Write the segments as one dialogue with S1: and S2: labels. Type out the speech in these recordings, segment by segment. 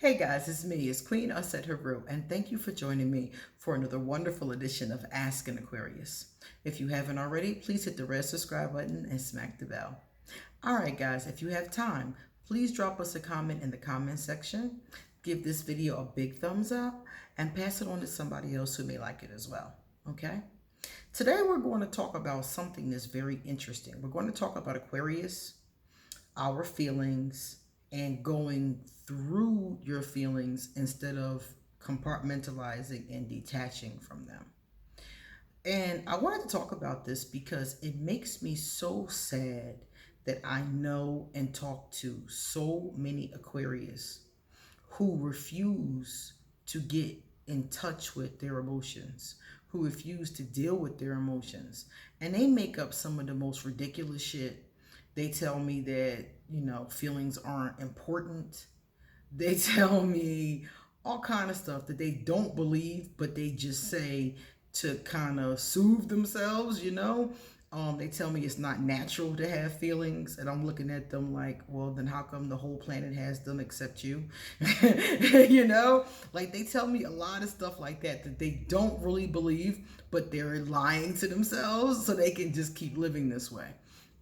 S1: Hey guys, it's me, it's Queen Aset Haru, and thank you for joining me for another wonderful edition of Ask an Aquarius. If you haven't already, please hit the red subscribe button and smack the bell. Alright guys, if you have time, please drop us a comment in the comment section, give this video a big thumbs up, and pass it on to somebody else who may like it as well. Okay? Today we're going to talk about something that's very interesting. We're going to talk about Aquarius, our feelings, and going through your feelings instead of compartmentalizing and detaching from them. And I wanted to talk about this because it makes me so sad that I know and talk to so many Aquarius who refuse to get in touch with their emotions, who refuse to deal with their emotions. And they make up some of the most ridiculous shit. They tell me that, feelings aren't important. They tell me all kind of stuff that they don't believe, but they just say to kind of soothe themselves. They tell me it's not natural to have feelings, and I'm looking at them like, well, then how come the whole planet has them except you? Like they tell me a lot of stuff like that they don't really believe, but they're lying to themselves so they can just keep living this way.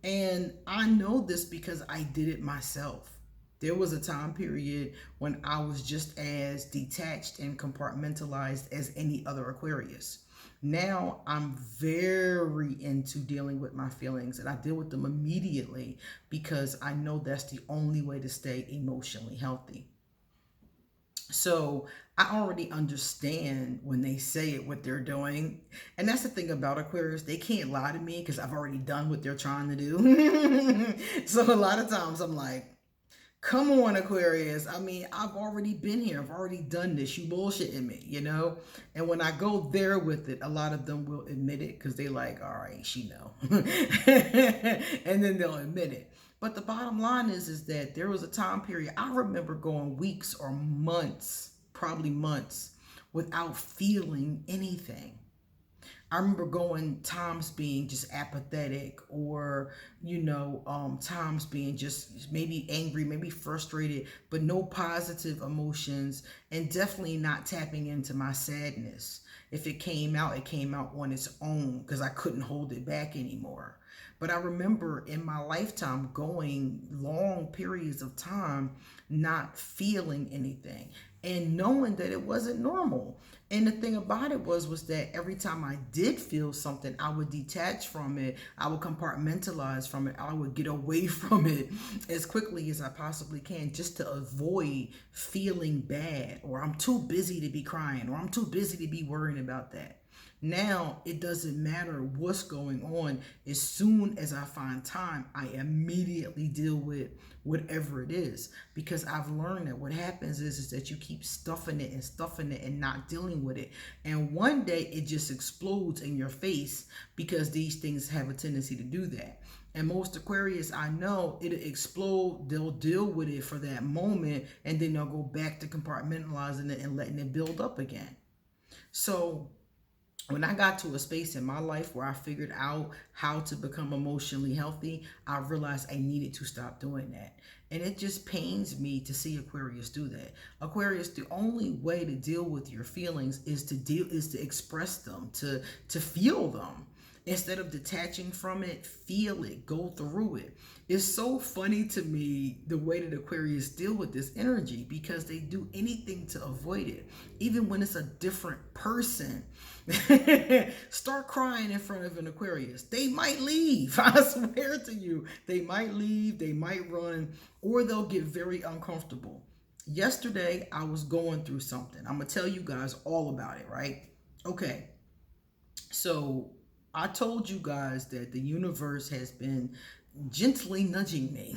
S1: And I know this because I did it myself. There was a time period when I was just as detached and compartmentalized as any other Aquarius. Now I'm very into dealing with my feelings, and I deal with them immediately because I know that's the only way to stay emotionally healthy. So I already understand when they say it, what they're doing. And that's the thing about Aquarius. They can't lie to me because I've already done what they're trying to do. So a lot of times I'm like, come on, Aquarius. I mean, I've already been here. I've already done this. You bullshitting me? And when I go there with it, a lot of them will admit it because they like, all right, she know. And then they'll admit it. But the bottom line is that there was a time period, I remember going weeks or months, probably months, without feeling anything. I remember going times being just apathetic, or times being just maybe angry, maybe frustrated, but no positive emotions, and definitely not tapping into my sadness. If it came out, it came out on its own because I couldn't hold it back anymore. But I remember in my lifetime going long periods of time not feeling anything and knowing that it wasn't normal. And the thing about it was that every time I did feel something, I would detach from it. I would compartmentalize from it. I would get away from it as quickly as I possibly can just to avoid feeling bad, or I'm too busy to be crying, or I'm too busy to be worrying about that. Now it doesn't matter what's going on. As soon as I find time, I immediately deal with whatever it is, because I've learned that what happens is that you keep stuffing it and stuffing it and not dealing with it. And one day it just explodes in your face because these things have a tendency to do that. And most Aquarius I know, it'll explode, they'll deal with it for that moment, and then they'll go back to compartmentalizing it and letting it build up again. So when I got to a space in my life where I figured out how to become emotionally healthy, I realized I needed to stop doing that. And it just pains me to see Aquarius do that. Aquarius, the only way to deal with your feelings is to express them, to feel them. Instead of detaching from it, feel it, go through it. It's so funny to me the way that Aquarius deal with this energy, because they do anything to avoid it. Even when it's a different person. Start crying in front of an Aquarius. They might leave. I swear to you. They might leave, they might run, or they'll get very uncomfortable. Yesterday, I was going through something. I'm going to tell you guys all about it, right? Okay. So I told you guys that the universe has been gently nudging me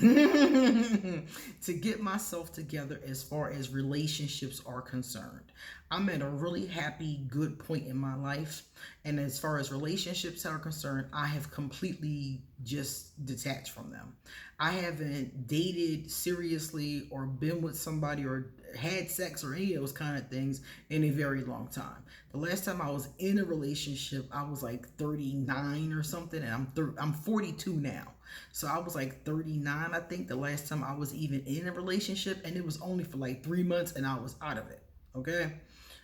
S1: to get myself together as far as relationships are concerned. I'm at a really happy, good point in my life. And as far as relationships are concerned, I have completely just detached from them. I haven't dated seriously or been with somebody or had sex or any of those kind of things in a very long time. The last time I was in a relationship, I was like 39 or something, and I'm 42 now. So I was like 39, I think, the last time I was even in a relationship, and it was only for like 3 months and I was out of it. Okay.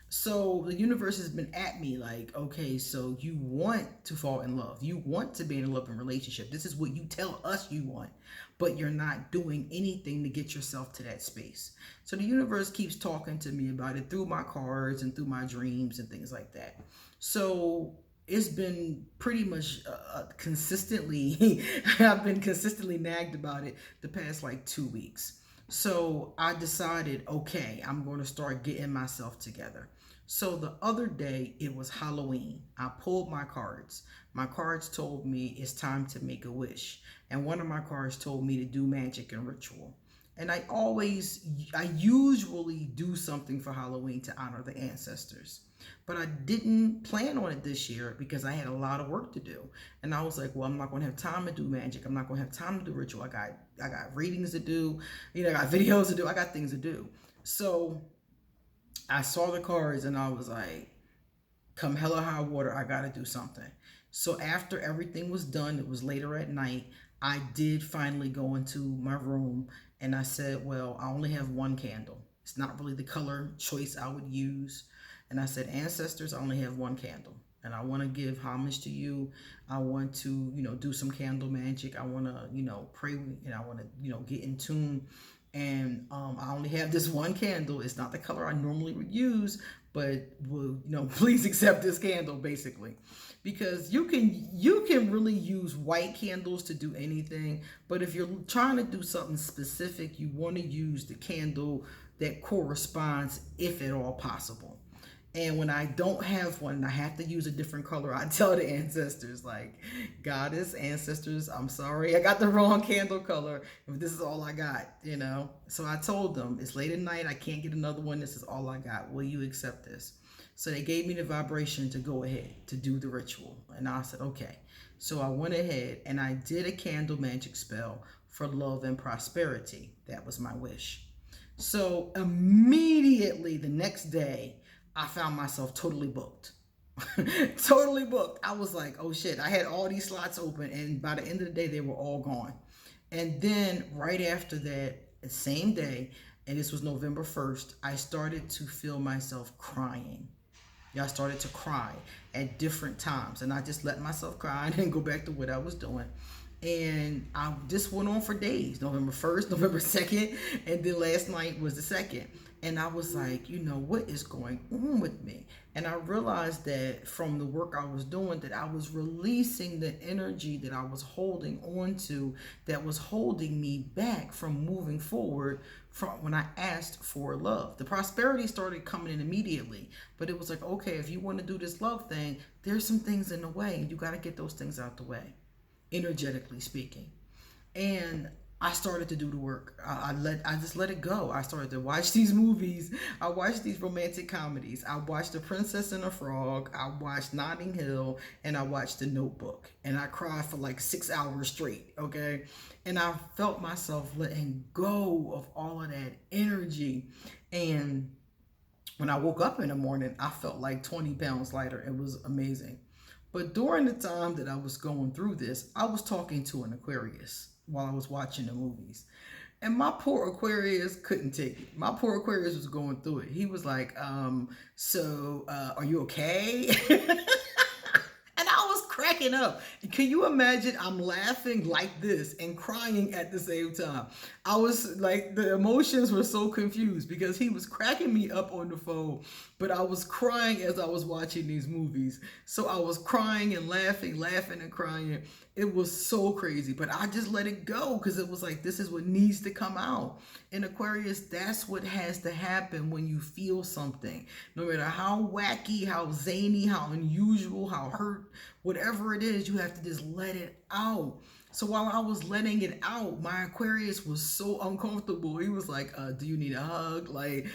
S1: So the universe has been at me like, okay, so you want to fall in love. You want to be in a loving relationship. This is what you tell us you want, but you're not doing anything to get yourself to that space. So the universe keeps talking to me about it through my cards and through my dreams and things like that. So it's been pretty much consistently, I've been consistently nagged about it the past like 2 weeks. So I decided, okay, I'm going to start getting myself together. So the other day, it was Halloween. I pulled my cards. My cards told me it's time to make a wish. And one of my cards told me to do magic and ritual. And I usually do something for Halloween to honor the ancestors. But I didn't plan on it this year because I had a lot of work to do. And I was like, well, I'm not going to have time to do magic. I'm not going to have time to do ritual. I got readings to do. I got videos to do. I got things to do. So I saw the cards and I was like, come hell or high water, I got to do something. So after everything was done, it was later at night, I did finally go into my room and I said, well, I only have one candle. It's not really the color choice I would use. And I said, ancestors, I only have one candle. And I want to give homage to you. I want to, do some candle magic. I want to, pray, and I want to, get in tune. And I only have this one candle. It's not the color I normally would use, but please accept this candle, basically. Because you can really use white candles to do anything, but if you're trying to do something specific, you want to use the candle that corresponds, if at all possible. And when I don't have one, I have to use a different color, I tell the ancestors, like, goddess, ancestors, I'm sorry, I got the wrong candle color. If this is all I got, So I told them, it's late at night, I can't get another one. This is all I got. Will you accept this? So they gave me the vibration to go ahead to do the ritual. And I said, okay. So I went ahead and I did a candle magic spell for love and prosperity. That was my wish. So immediately the next day, I found myself totally booked. Totally booked. I was like, oh shit, I had all these slots open, and by the end of the day, they were all gone. And then right after that, the same day, and this was November 1st, I started to feel myself crying. I started to cry at different times, and I just let myself cry and go back to what I was doing. And I just went on for days, November 1st, November 2nd, and then last night was the 2nd. And I was like, what is going on with me? And I realized that from the work I was doing, that I was releasing the energy that I was holding on to, that was holding me back from moving forward from when I asked for love. The prosperity started coming in immediately, but it was like, okay, if you want to do this love thing, there's some things in the way, and you got to get those things out the way, energetically speaking. And I started to do the work. I just let it go. I started to watch these movies. I watched these romantic comedies. I watched The Princess and the Frog. I watched Notting Hill, and I watched The Notebook. And I cried for like 6 hours straight, okay? And I felt myself letting go of all of that energy. And when I woke up in the morning, I felt like 20 pounds lighter. It was amazing. But during the time that I was going through this, I was talking to an Aquarius while I was watching the movies. And my poor Aquarius couldn't take it. My poor Aquarius was going through it. He was like, are you okay? And I was cracking up. Can you imagine? I'm laughing like this and crying at the same time. I was like, the emotions were so confused because he was cracking me up on the phone, but I was crying as I was watching these movies. So I was crying and laughing and crying. It was so crazy, but I just let it go because it was like, this is what needs to come out. In Aquarius, that's what has to happen when you feel something. No matter how wacky, how zany, how unusual, how hurt, whatever it is, you have to just let it out. So while I was letting it out, my Aquarius was so uncomfortable. He was like, do you need a hug? Like,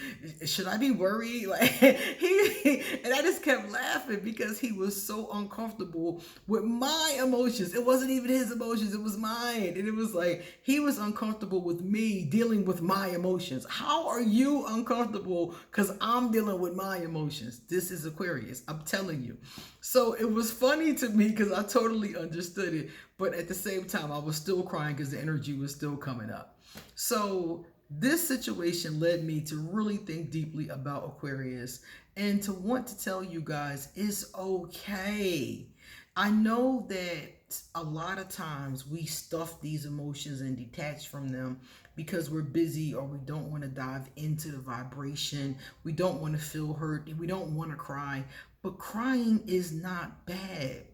S1: should I be worried? Like, and I just kept laughing because he was so uncomfortable with my emotions. It wasn't even his emotions, it was mine. And it was like, he was uncomfortable with me dealing with my emotions. How are you uncomfortable? Because I'm dealing with my emotions. This is Aquarius, I'm telling you. So it was funny to me because I totally understood it. But at the same time, I was still crying because the energy was still coming up. So this situation led me to really think deeply about Aquarius and to want to tell you guys it's okay. I know that a lot of times we stuff these emotions and detach from them because we're busy or we don't want to dive into the vibration. We don't want to feel hurt. We don't want to cry. But crying is not bad.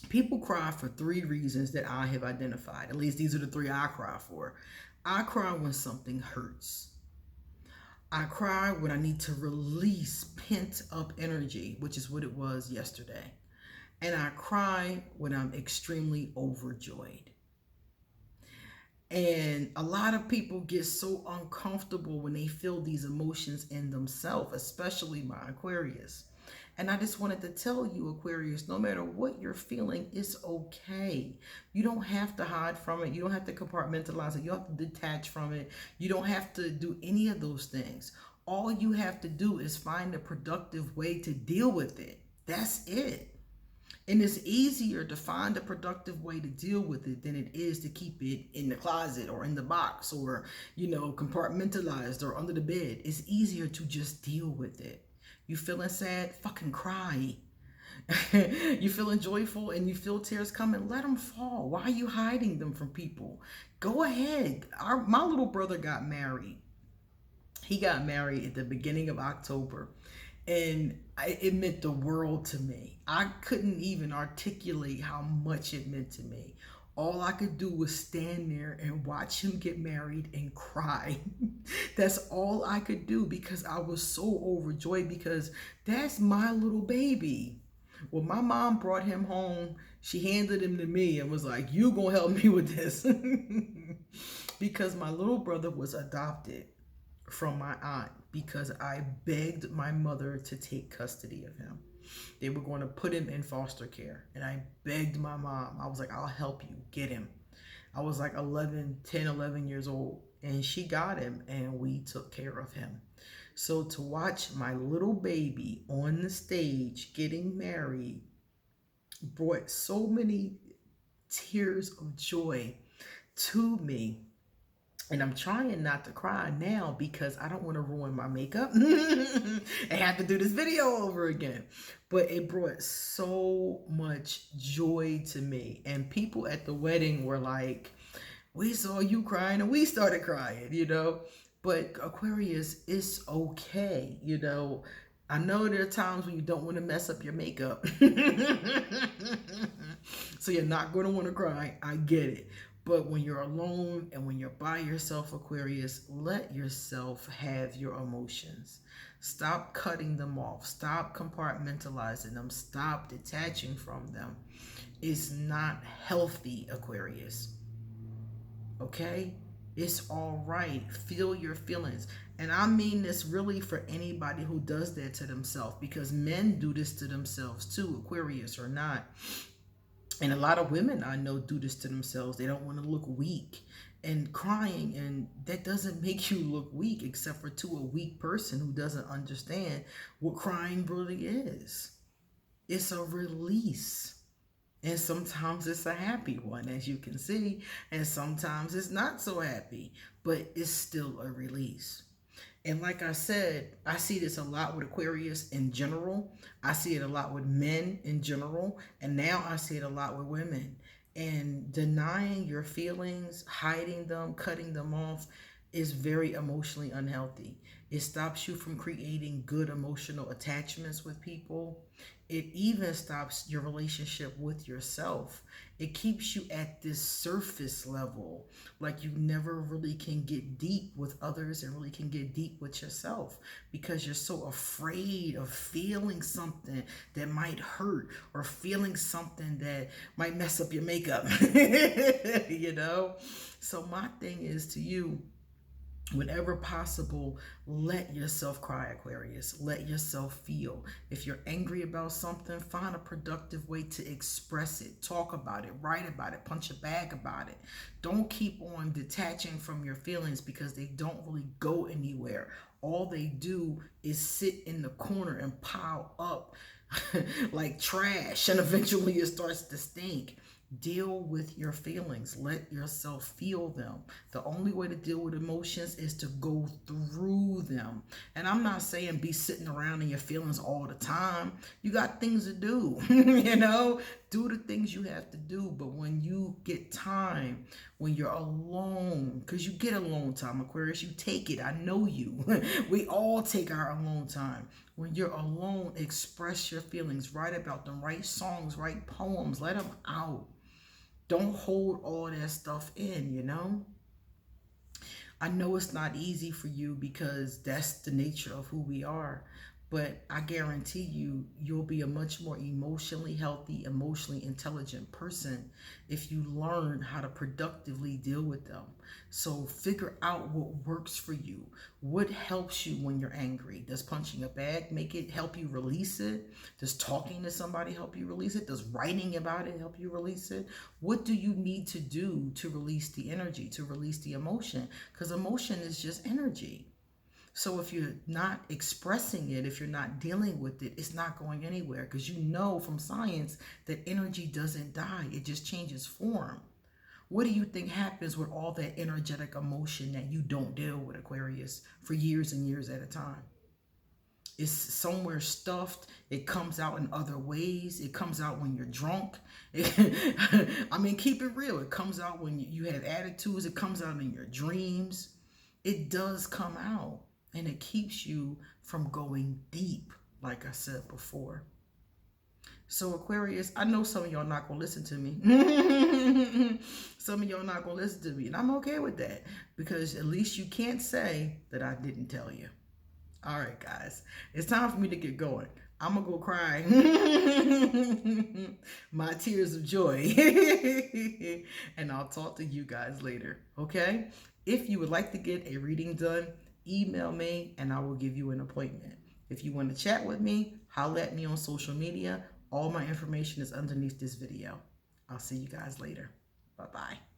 S1: People cry for three reasons that I have identified. At least these are the three I cry for. I cry when something hurts. I cry when I need to release pent up energy, which is what it was yesterday. And I cry when I'm extremely overjoyed. And a lot of people get so uncomfortable when they feel these emotions in themselves, especially my Aquarius. And I just wanted to tell you, Aquarius, no matter what you're feeling, it's okay. You don't have to hide from it. You don't have to compartmentalize it. You don't have to detach from it. You don't have to do any of those things. All you have to do is find a productive way to deal with it. That's it. And it's easier to find a productive way to deal with it than it is to keep it in the closet or in the box or, compartmentalized or under the bed. It's easier to just deal with it. You feeling sad? Fucking cry. You feeling joyful and you feel tears coming? Let them fall. Why are you hiding them from people? Go ahead. My little brother got married. He got married at the beginning of October. And it meant the world to me. I couldn't even articulate how much it meant to me. All I could do was stand there and watch him get married and cry. That's all I could do because I was so overjoyed because that's my little baby. When my mom brought him home, she handed him to me and was like, "You gonna help me with this." Because my little brother was adopted from my aunt because I begged my mother to take custody of him. They were going to put him in foster care. And I begged my mom. I was like, "I'll help you get him." I was like 11 years old. And she got him and we took care of him. So to watch my little baby on the stage getting married brought so many tears of joy to me. And I'm trying not to cry now because I don't want to ruin my makeup and have to do this video over again. But it brought so much joy to me. And people at the wedding were like, "We saw you crying and we started crying, But Aquarius, it's okay, I know there are times when you don't want to mess up your makeup. So you're not going to want to cry. I get it. But when you're alone and when you're by yourself, Aquarius, let yourself have your emotions. Stop cutting them off. Stop compartmentalizing them. Stop detaching from them. It's not healthy, Aquarius. Okay? It's all right. Feel your feelings. And I mean this really for anybody who does that to themselves, because men do this to themselves too, Aquarius or not. And a lot of women I know do this to themselves. They don't want to look weak and crying. And that doesn't make you look weak, except for to a weak person who doesn't understand what crying really is. It's a release. And sometimes it's a happy one, as you can see. And sometimes it's not so happy, but it's still a release. And like I said, I see this a lot with Aquarius in general. I see it a lot with men in general. And now I see it a lot with women. And denying your feelings, hiding them, cutting them off is very emotionally unhealthy. It stops you from creating good emotional attachments with people. It even stops your relationship with yourself. It keeps you at this surface level, like you never really can get deep with others and really can get deep with yourself because you're so afraid of feeling something that might hurt or feeling something that might mess up your makeup, So my thing is to you, whenever possible, let yourself cry, Aquarius. Let yourself feel. If you're angry about something, find a productive way to express it. Talk about it, write about it, punch a bag about it. Don't keep on detaching from your feelings because they don't really go anywhere. All they do is sit in the corner and pile up like trash, and eventually it starts to stink. Deal with your feelings. Let yourself feel them. The only way to deal with emotions is to go through them. And I'm not saying be sitting around in your feelings all the time. You got things to do, do the things you have to do. But when you get time, when you're alone, because you get alone time, Aquarius, you take it. I know you. We all take our alone time. When you're alone, express your feelings. Write about them. Write songs. Write poems. Let them out. Don't hold all that stuff in. I know it's not easy for you because that's the nature of who we are. But I guarantee you'll be a much more emotionally healthy, emotionally intelligent person if you learn how to productively deal with them. So figure out what works for you. What helps you when you're angry? Does punching a bag make it help you release it? Does talking to somebody help you release it? Does writing about it help you release it? What do you need to do to release the energy, to release the emotion? Because emotion is just energy. So if you're not expressing it, if you're not dealing with it, it's not going anywhere, because you know from science that energy doesn't die. It just changes form. What do you think happens with all that energetic emotion that you don't deal with, Aquarius, for years and years at a time? It's somewhere stuffed. It comes out in other ways. It comes out when you're drunk. I mean, keep it real. It comes out when you have attitudes. It comes out in your dreams. It does come out. And it keeps you from going deep, like I said before. So Aquarius, I know some of y'all not going to listen to me. Some of y'all not going to listen to me. And I'm okay with that, because at least you can't say that I didn't tell you. All right, guys. It's time for me to get going. I'm going to go cry my tears of joy. And I'll talk to you guys later, okay? If you would like to get a reading done, email me and I will give you an appointment. If you want to chat with me, holler at me on social media. All my information is underneath this video. I'll see you guys later. Bye-bye.